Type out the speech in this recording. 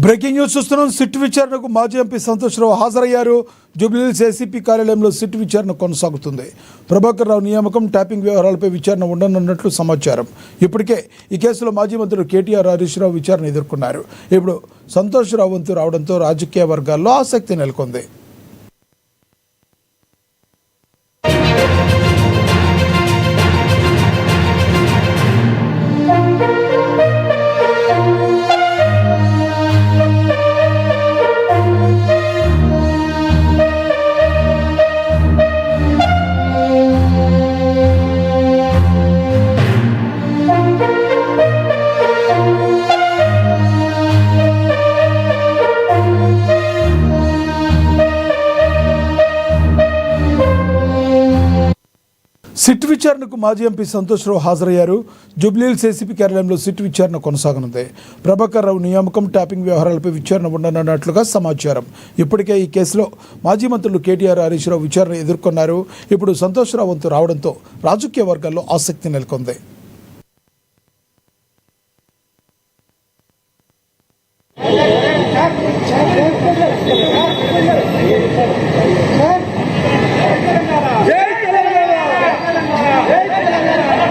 Breaking news చూస్తున్నాం. SIT విచారణకు మాజీ ఎంపీ సంతోష్ రావు హాజరయ్యారు. జూబ్లీహిల్స్ ఏసీపీ కార్యాలయంలో సిట్ విచారణ కొనసాగుతుంది. ప్రభాకర్ రావు నియామకం, ట్యాపింగ్ వ్యవహారాలపై విచారణ ఉండనున్నట్లు సమాచారం. ఇప్పటికే ఈ కేసులో మాజీ మంత్రులు కేటీఆర్, హరీష్ రావు విచారణ ఎదుర్కొన్నారు. ఇప్పుడు సంతోష్ రావు వంతు రావడంతో రాజకీయ వర్గాల్లో ఆసక్తి నెలకొంది. సిట్ విచారణకు మాజీ ఎంపీ సంతోష్ రావు హాజరయ్యారు. జూబ్లీహిల్స్ ఏసీపీ కార్యాలయంలో సిట్ విచారణ కొనసాగనుంది. ప్రభాకర్ రావు నియామకం, ట్యాపింగ్ వ్యవహారాలపై విచారణ ఉండనున్నట్లుగా సమాచారం. ఇప్పటికే ఈ కేసులో మాజీ మంత్రులు కేటీఆర్, హరీష్ రావు విచారణ ఎదుర్కొన్నారు. ఇప్పుడు సంతోష్ రావు వంతు రావడంతో రాజకీయ వర్గాల్లో ఆసక్తి నెలకొంది.